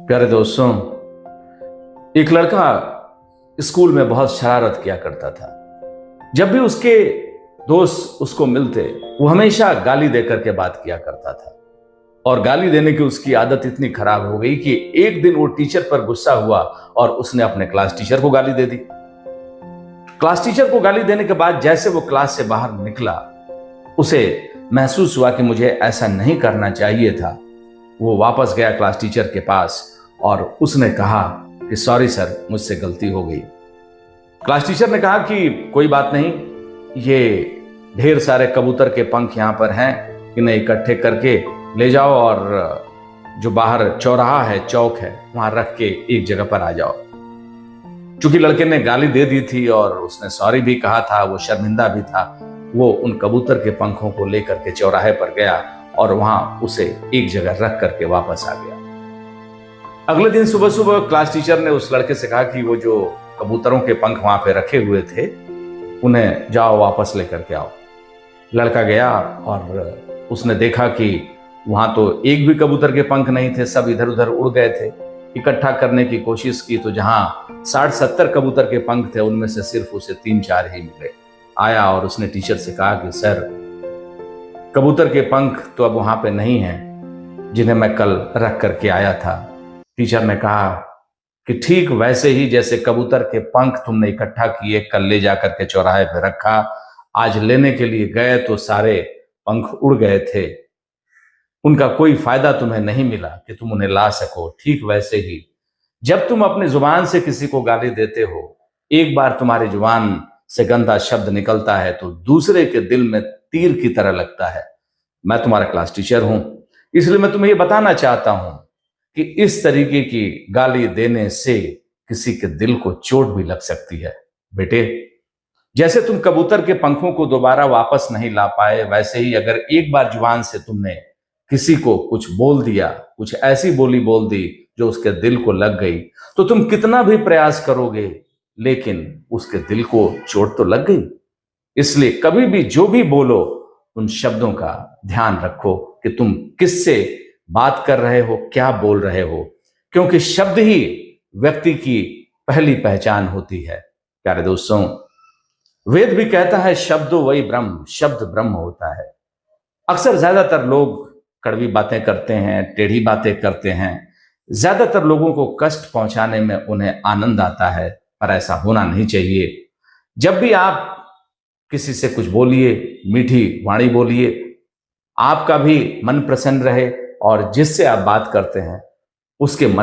प्यारे दोस्तों, एक लड़का स्कूल में बहुत शरारत किया करता था। जब भी उसके दोस्त उसको मिलते, वो हमेशा गाली देकर के बात किया करता था। और गाली देने की उसकी आदत इतनी खराब हो गई कि एक दिन वो टीचर पर गुस्सा हुआ और उसने अपने क्लास टीचर को गाली दे दी। क्लास टीचर को गाली देने के बाद जैसे वो क्लास से बाहर निकला, उसे महसूस हुआ कि मुझे ऐसा नहीं करना चाहिए था। वो वापस गया क्लास टीचर के पास और उसने कहा कि सॉरी सर, मुझसे गलती हो गई। क्लास टीचर ने कहा कि कोई बात नहीं, ये ढेर सारे कबूतर के पंख यहाँ पर हैं, इन्हें इकट्ठे करके ले जाओ और जो बाहर चौराहा है, चौक है, वहां रख के एक जगह पर आ जाओ। चूंकि लड़के ने गाली दे दी थी और उसने सॉरी भी कहा था, वो शर्मिंदा भी था, वो उन कबूतर के पंखों को लेकर के चौराहे पर गया और वहां उसे एक जगह रख करके वापस आ गया। अगले दिन सुबह सुबह क्लास टीचर ने उस लड़के से कहा कि वो जो कबूतरों के पंख वहां पे रखे हुए थे, उन्हें जाओ वापस लेकर के आओ। लड़का गया और उसने देखा कि वहां तो एक भी कबूतर के पंख नहीं थे, सब इधर उधर उड़ गए थे। इकट्ठा करने की कोशिश की तो जहां 60-70 कबूतर के पंख थे, उनमें से सिर्फ उसे 3-4 ही मिले। आया और उसने टीचर से कहा कि सर, कबूतर के पंख तो अब वहां पे नहीं हैं जिन्हें मैं कल रख करके आया था। टीचर ने कहा कि ठीक वैसे ही जैसे कबूतर के पंख तुमने इकट्ठा किए, कल ले जाकर के चौराहे पे रखा, आज लेने के लिए गए तो सारे पंख उड़ गए थे, उनका कोई फायदा तुम्हें नहीं मिला कि तुम उन्हें ला सको। ठीक वैसे ही जब तुम अपनी जुबान से किसी को गाली देते हो, एक बार तुम्हारी जुबान से गंदा शब्द निकलता है तो दूसरे के दिल में तीर की तरह लगता है। मैं तुम्हारा क्लास टीचर हूं, इसलिए मैं तुम्हें यह बताना चाहता हूं कि इस तरीके की गाली देने से किसी के दिल को चोट भी लग सकती है। बेटे, जैसे तुम कबूतर के पंखों को दोबारा वापस नहीं ला पाए, वैसे ही अगर एक बार जुबान से तुमने किसी को कुछ बोल दिया, कुछ ऐसी बोली बोल दी जो उसके दिल को लग गई, तो तुम कितना भी प्रयास करोगे लेकिन उसके दिल को चोट तो लग गई। इसलिए कभी भी जो भी बोलो, उन शब्दों का ध्यान रखो कि तुम किससे बात कर रहे हो, क्या बोल रहे हो, क्योंकि शब्द ही व्यक्ति की पहली पहचान होती है। प्यारे दोस्तों, वेद भी कहता है शब्दो वही ब्रह्म, शब्द ब्रह्म होता है। अक्सर ज्यादातर लोग कड़वी बातें करते हैं, टेढ़ी बातें करते हैं, ज्यादातर लोगों को कष्ट पहुंचाने में उन्हें आनंद आता है, पर ऐसा होना नहीं चाहिए। जब भी आप किसी से कुछ बोलिए, मीठी वाणी बोलिए, आपका भी मन प्रसन्न रहे और जिससे आप बात करते हैं उसके मन